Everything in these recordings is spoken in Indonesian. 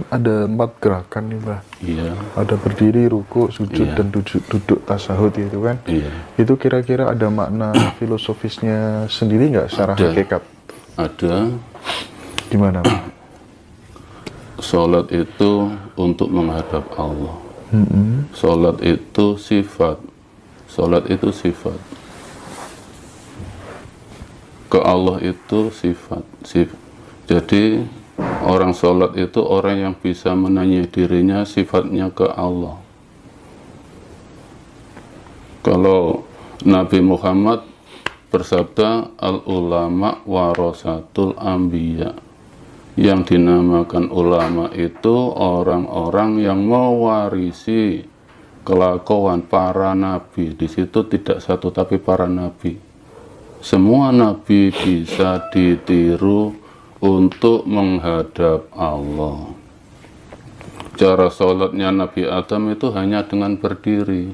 ada 4 gerakan nih, Mbah. Iya. Ada berdiri, ruku, sujud, Iya. dan duduk tasahud itu kan. Iya. Itu kira-kira ada makna filosofisnya sendiri nggak secara Ada. hakikat? Ada. Gimana, Mbah? Sholat itu untuk menghadap Allah. Sholat itu sifat. Sholat itu sifat. Ke Allah itu sifat. Jadi orang sholat itu orang yang bisa menanyai dirinya sifatnya ke Allah. Kalau Nabi Muhammad bersabda, al-ulama warasatul anbiya, yang dinamakan ulama itu orang-orang yang mewarisi kelakuan para nabi. Di situ tidak satu tapi para nabi. Semua nabi bisa ditiru untuk menghadap Allah. Cara sholatnya Nabi Adam itu hanya dengan berdiri.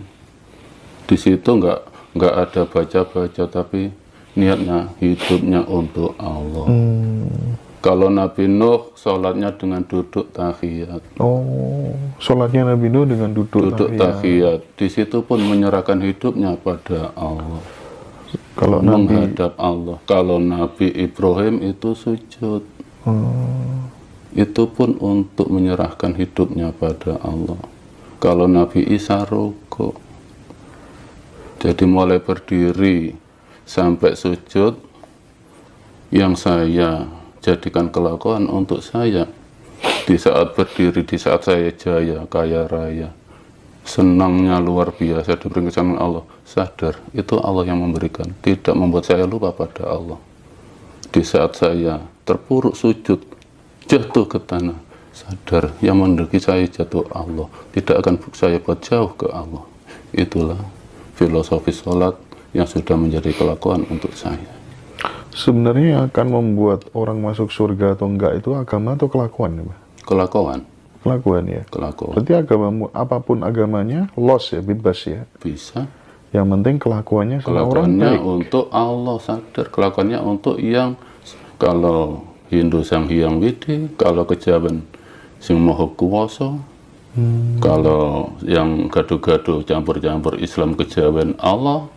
Di situ nggak ada baca-baca, tapi niatnya hidupnya untuk Allah. Kalau Nabi Nuh sholatnya dengan duduk tahiyat. Oh, sholatnya Nabi Nuh dengan duduk tahiyat. Di situ pun menyerahkan hidupnya pada Allah. Kalau menghadap Allah. Kalau Nabi Ibrahim itu sujud. Itu pun untuk menyerahkan hidupnya pada Allah. Kalau Nabi Isa rukuk. Jadi mulai berdiri sampai sujud, yang saya jadikan kelakuan untuk saya. Di saat berdiri, di saat saya jaya, kaya raya, senangnya luar biasa diberi kesenangan Allah, sadar itu Allah yang memberikan, tidak membuat saya lupa pada Allah. Di saat saya terpuruk sujud, jatuh ke tanah, sadar yang mendeki saya jatuh Allah, tidak akan saya buat jauh ke Allah. Itulah filosofi sholat yang sudah menjadi kelakuan untuk saya. Sebenarnya yang akan membuat orang masuk surga atau enggak itu agama atau kelakuan, ya, Pak? Kelakuan. Kelakuan, ya. Kelakuan. Berarti agamamu apapun agamanya, los ya, bebas ya. Bisa. Yang penting kelakuannya sama orang Kelakuannya baik. untuk Allah, sadar. Kelakuannya untuk yang, kalau Hindu Sang Hyang Widi, kalau Kejawen Sing Maha Kuwasa, kalau yang gaduh-gaduh campur-campur Islam Kejawen Allah.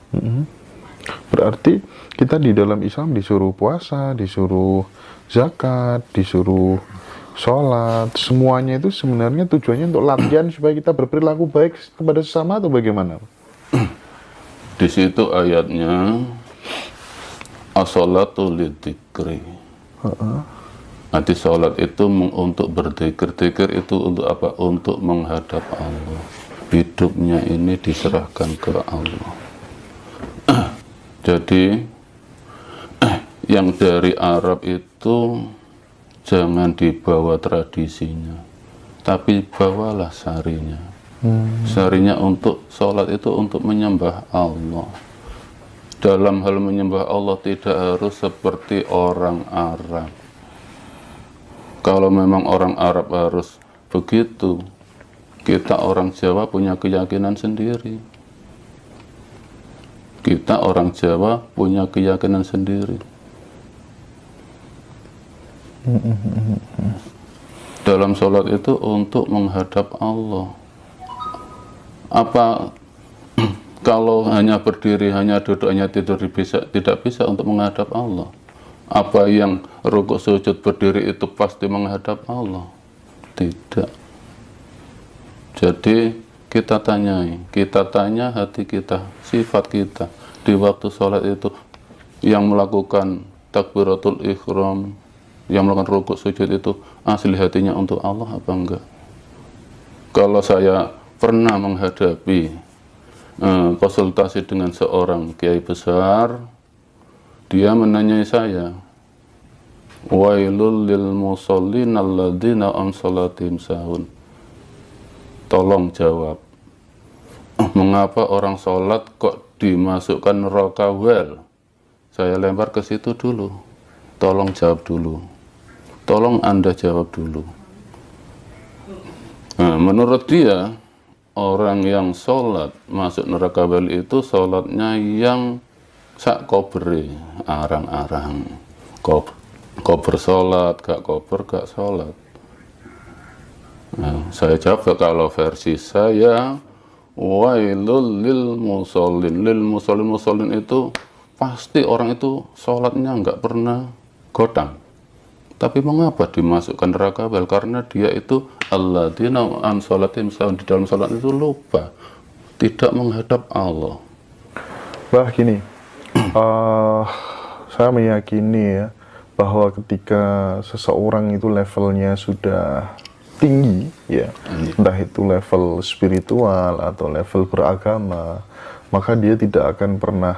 Berarti kita di dalam Islam disuruh puasa, disuruh zakat, disuruh sholat, semuanya itu sebenarnya tujuannya untuk latihan supaya kita berperilaku baik kepada sesama atau bagaimana? Di situ ayatnya as-sholatu lidzikri. Nanti sholat itu untuk berzikir. Zikir itu untuk apa? Untuk menghadap Allah. Hidupnya ini diserahkan ke Allah. Jadi yang dari Arab itu jangan dibawa tradisinya, tapi bawalah sarinya. Sarinya untuk sholat itu untuk menyembah Allah. Dalam hal menyembah Allah tidak harus seperti orang Arab. Kalau memang orang Arab harus begitu, kita orang Jawa punya keyakinan sendiri. Kita orang Jawa punya keyakinan sendiri. Dalam sholat itu untuk menghadap Allah. Apa kalau hanya berdiri, hanya duduk, hanya tidur tidak bisa untuk menghadap Allah? Apa yang rukuk sujud berdiri itu pasti menghadap Allah? Tidak. Jadi kita tanya hati kita, sifat kita di waktu sholat itu, yang melakukan takbiratul ihram, yang melakukan rukuk sujud itu asli hatinya untuk Allah apa enggak? Kalau saya pernah menghadapi konsultasi dengan seorang kiai besar, dia menanyai saya, wailul lil musallin alladzina an salatihim sahun. Tolong jawab, mengapa orang sholat kok dimasukkan neraka well? Saya lempar ke situ dulu. Tolong jawab dulu. Tolong Anda jawab dulu. Nah, menurut dia, orang yang sholat masuk neraka well itu sholatnya yang sak kobere, arang-arang. Kober sholat, gak kober gak sholat. Nah, saya jawab kalau versi saya, wailul lil musallin. Lil musallin, musallin itu pasti orang itu sholatnya nggak pernah godang. Tapi mengapa dimasukkan neraka? Karena dia itu alladzina an sholatim sahun, di dalam sholat itu lupa, tidak menghadap Allah. Wah gini, saya meyakini ya bahwa ketika seseorang itu levelnya sudah tinggi ya, entah itu level spiritual atau level beragama, maka dia tidak akan pernah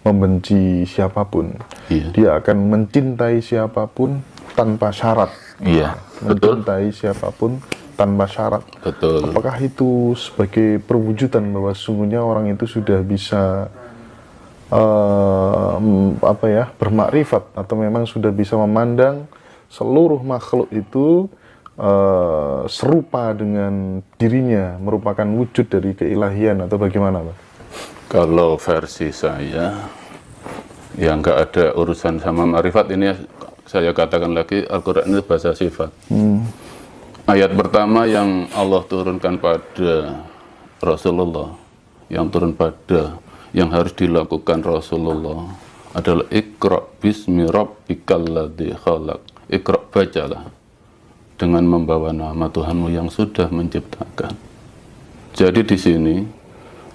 membenci siapapun. Iya. Dia akan mencintai siapapun tanpa syarat. Iya, betul. Mencintai siapapun tanpa syarat. Betul. Apakah itu sebagai perwujudan bahwa sesungguhnya orang itu sudah bisa bermakrifat, atau memang sudah bisa memandang seluruh makhluk itu serupa dengan dirinya, merupakan wujud dari keilahian, atau bagaimana, Pak? Kalau versi saya, ya nggak ada urusan sama ma'rifat. Ini saya katakan lagi, Al-Quran itu bahasa sifat. Ayat pertama yang Allah turunkan pada Rasulullah, yang harus dilakukan Rasulullah adalah Iqra bismi rabbikal ladzi khalaq. Iqra, bacalah dengan membawa nama Tuhanmu yang sudah menciptakan. Jadi di sini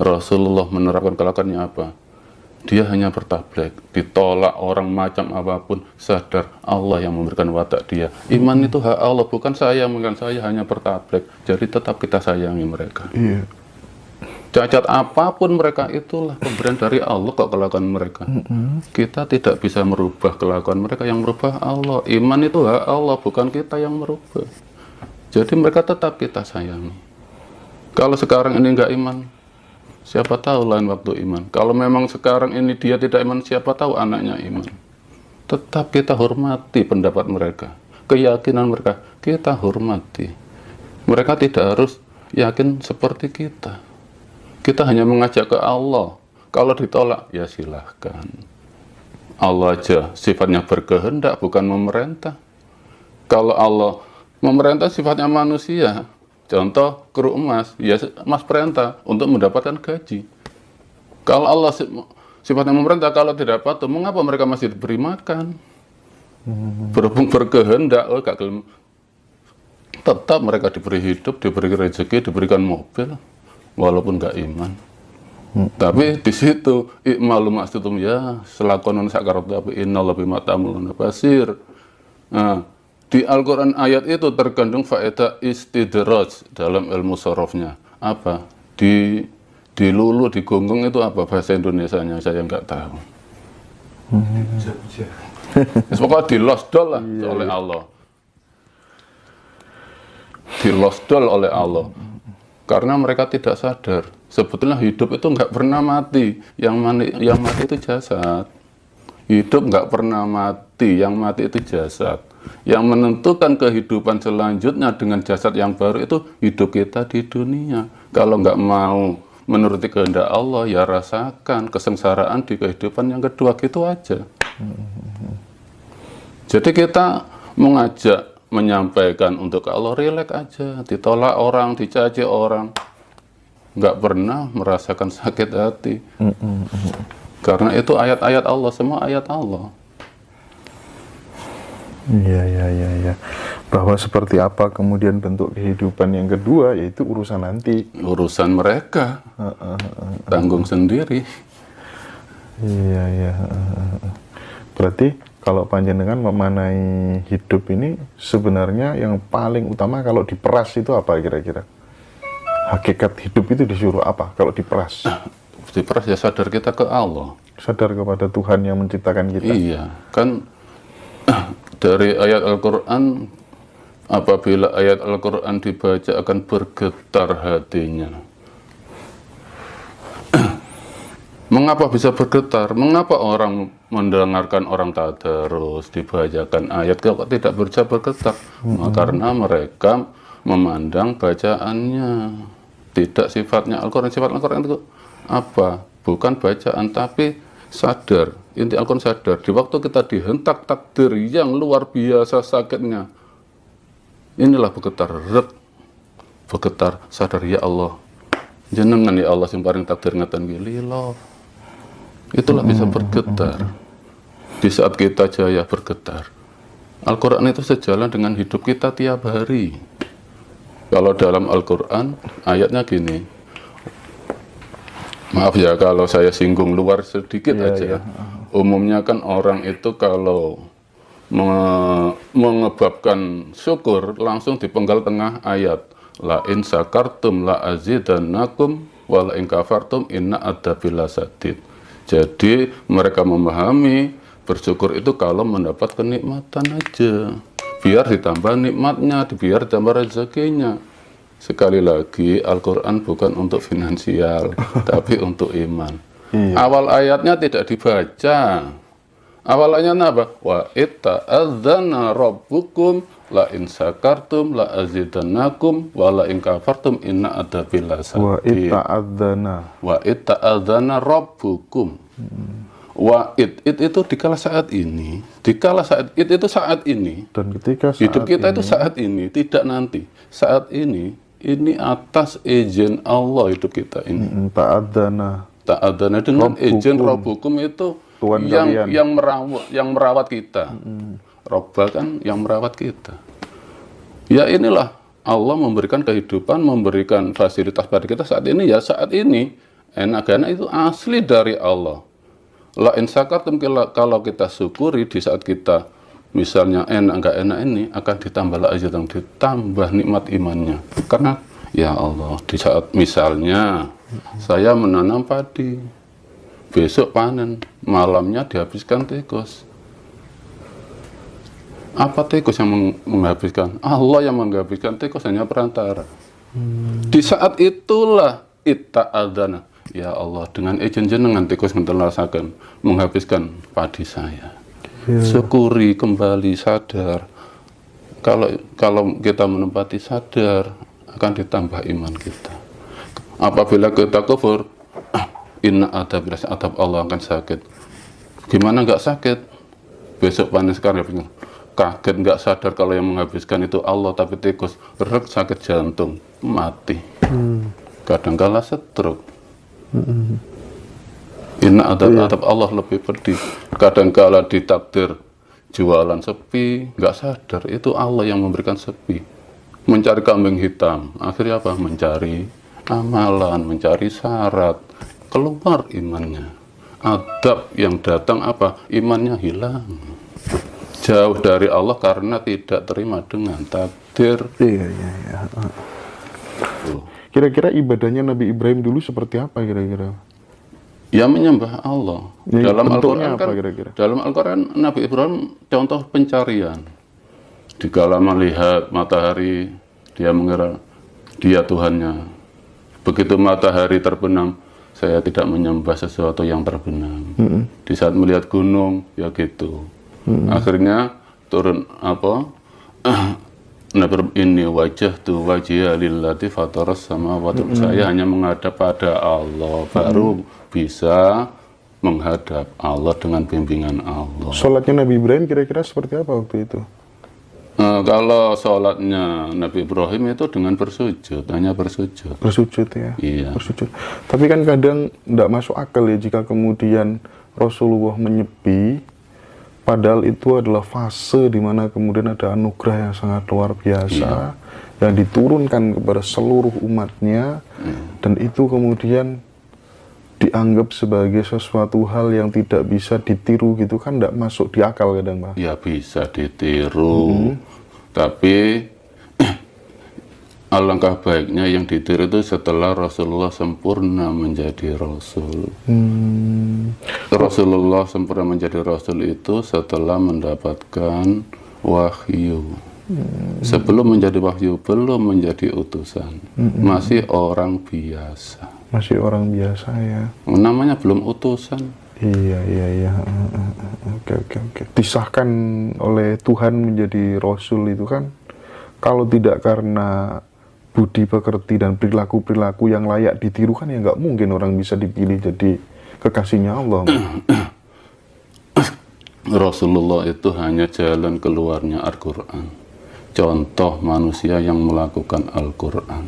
Rasulullah menerapkan kelakuannya apa? Dia hanya bertablek, ditolak orang macam apapun, sadar Allah yang memberikan watak dia. Iman itu hak Allah, bukan saya, bukan saya, hanya bertablek. Jadi tetap kita sayangi mereka. Iya. Cacat apapun mereka, itulah pemberian dari Allah kok kelakuan mereka. Kita tidak bisa merubah kelakuan mereka, yang merubah Allah. Iman itu hak Allah, bukan kita yang merubah. Jadi mereka tetap kita sayangi. Kalau sekarang ini nggak iman, siapa tahu lain waktu iman. Kalau memang sekarang ini dia tidak iman, siapa tahu anaknya iman. Tetap kita hormati pendapat mereka, keyakinan mereka, kita hormati. Mereka tidak harus yakin seperti kita. Kita hanya mengajak ke Allah. Kalau ditolak, ya silahkan. Allah aja sifatnya berkehendak, bukan memerintah. Kalau Allah memerintah, sifatnya manusia. Contoh, kru emas, ya emas perintah untuk mendapatkan gaji. Kalau Allah sifatnya memerintah, kalau tidak patuh, mengapa mereka masih diberi makan? Berhubung berkehendak, tetap mereka diberi hidup, diberi rezeki, diberikan mobil, walaupun nggak iman. Tapi di situ i'malu ma'stutum ya selakonon sakarot tapi innal bima ta'maluna basir. Nah, di Al-Quran ayat itu terkandung faedah istidraj dalam ilmu sorofnya. Apa? Dilulu, digonggong itu apa bahasa Indonesianya? Saya nggak tahu. Pokoknya dilosdol lah oleh Allah. Dilosdol oleh Allah. Karena mereka tidak sadar. Sebetulnya hidup itu nggak pernah mati. Yang mati itu jasad. Hidup nggak pernah mati. Yang mati itu jasad. Yang menentukan kehidupan selanjutnya dengan jasad yang baru itu hidup kita di dunia. Kalau nggak mau menuruti kehendak Allah, ya rasakan kesengsaraan di kehidupan yang kedua, gitu aja. Jadi kita mengajak, menyampaikan untuk Allah, rileks aja, ditolak orang, dicaci orang, nggak pernah merasakan sakit hati. Karena itu ayat-ayat Allah, semua ayat Allah. Iya. Bahwa seperti apa kemudian bentuk kehidupan yang kedua, yaitu urusan nanti. Urusan mereka, tanggung sendiri. Iya. Berarti kalau panjenengan memanai hidup ini, sebenarnya yang paling utama kalau diperas itu apa kira-kira? Hakikat hidup itu disuruh apa kalau diperas? Diperas ya sadar kita ke Allah. Sadar kepada Tuhan yang menciptakan kita. Iya, kan dari ayat Al-Quran, apabila ayat Al-Quran dibaca akan bergetar hatinya. Mengapa bisa bergetar? Mengapa orang mendengarkan orang tadarus dibacakan ayat kok tidak bisa bergetar? Karena mereka memandang bacaannya tidak sifatnya Al-Quran. Sifat Al-Quran itu apa? Bukan bacaan, tapi sadar. Inti Al-Quran sadar. Di waktu kita dihentak takdir yang luar biasa sakitnya, inilah bergetar. bergetar, sadar, ya Allah, jenengan ya Allah yang paling takdir ngeten lilo. Itulah bisa bergetar. Di saat kita jaya bergetar. Al-Quran itu sejalan dengan hidup kita tiap hari. Kalau dalam Al-Quran, ayatnya gini. Maaf ya kalau saya singgung luar sedikit aja. Umumnya kan orang itu kalau mengebabkan syukur, langsung dipenggal tengah ayat. La in sakartum la azidannakum wa la in kafartum inna adzabil lasadid. Jadi mereka memahami bersyukur itu kalau mendapat kenikmatan aja, biar ditambah nikmatnya, biar ditambah rezekinya. Sekali lagi, Al-Quran bukan untuk finansial, tapi untuk iman. Awal ayatnya tidak dibaca. Awal ayatnya apa? Wa itta'adzana rabbukum la in sakartum la azidannakum wa la in kafartum inna adzabil lasadid. Wa itta'adzana rabbukum. Wa'id itu dikala saat ini, itu saat ini, dan ketika saat hidup kita ini, itu saat ini, tidak nanti. Saat ini atas izin Allah hidup kita ini. Ta'adzana dengan Rabbukum. izin Rabbukum itu Tuhan yang merawat kita. Robba kan yang merawat kita. Ya inilah Allah memberikan kehidupan, memberikan fasilitas pada kita saat ini, ya saat ini. Enak-enak itu asli dari Allah. La in sakartum, kalau kita syukuri di saat kita misalnya enak enggak enak ini, akan ditambah aja dong, ditambah nikmat imannya. Karena ya Allah, di saat misalnya saya menanam padi, besok panen, malamnya dihabiskan tikus. Apa tikus yang menghabiskan? Allah yang menghabiskan, tikus hanya perantara. Di saat itulah itta'adzana. Ya Allah, dengan izin jenengan tikus ngentelasaken menghabiskan padi saya. Syukuri kembali, sadar. Kalau kita menempati sadar, akan ditambah iman kita. Apabila kita kufur, inna adzabil adab, Allah akan sakit. Gimana nggak sakit? Besok panen sekarang kaget, nggak sadar kalau yang menghabiskan itu Allah, tapi tikus sakit jantung, mati. Kadangkala stroke. Inna adab Allah lebih pedih. Kadangkala ditakdir jualan sepi, nggak sadar itu Allah yang memberikan sepi. Mencari kambing hitam, akhirnya apa? Mencari amalan, mencari syarat, keluar imannya. Adab yang datang apa? Imannya hilang. Jauh dari Allah karena tidak terima dengan takdir. Kira-kira ibadahnya Nabi Ibrahim dulu seperti apa kira-kira? Ya menyembah Allah. Ya, dalam Al-Quran kan, kira-kira? dalam Al-Quran Nabi Ibrahim contoh pencarian. Dikala melihat matahari, dia mengira dia Tuhannya. Begitu matahari terbenam, saya tidak menyembah sesuatu yang terbenam. Di saat melihat gunung, ya gitu. Akhirnya turun apa? Ini wajah tu wajah lillati fataras samawati. Saya hanya menghadap pada Allah, baru bisa menghadap Allah dengan bimbingan Allah. Sholatnya Nabi Ibrahim kira-kira seperti apa waktu itu? Kalau sholatnya Nabi Ibrahim itu dengan bersujud, hanya bersujud. Bersujud ya? Iya. Bersujud. Tapi kan kadang tidak masuk akal ya jika kemudian Rasulullah menyepi, padahal itu adalah fase di mana kemudian ada anugerah yang sangat luar biasa yang diturunkan kepada seluruh umatnya, dan itu kemudian dianggap sebagai sesuatu hal yang tidak bisa ditiru gitu kan, tidak masuk di akal kadang Pak. Ya bisa ditiru, tapi alangkah baiknya yang ditiru itu setelah Rasulullah sempurna menjadi Rasul. Rasulullah sempurna menjadi Rasul itu setelah mendapatkan wahyu. Sebelum menjadi wahyu, belum menjadi utusan. Masih orang biasa. Masih orang biasa ya. Namanya belum utusan. Iya. Oke. Disahkan oleh Tuhan menjadi Rasul itu kan, kalau tidak karena budi pekerti dan perilaku-perilaku yang layak ditiru kan ya nggak mungkin orang bisa dipilih jadi kekasihnya Allah. Rasulullah itu hanya jalan keluarnya Al-Quran. contoh manusia yang melakukan Al-Quran.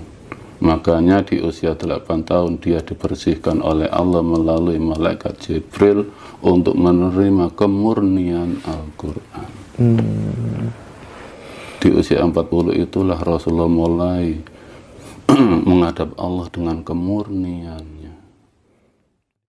Makanya di usia 8 tahun dia dibersihkan oleh Allah melalui malaikat Jibril untuk menerima kemurnian Al-Quran. Di usia 40 itulah Rasulullah mulai menghadap Allah dengan kemurnian.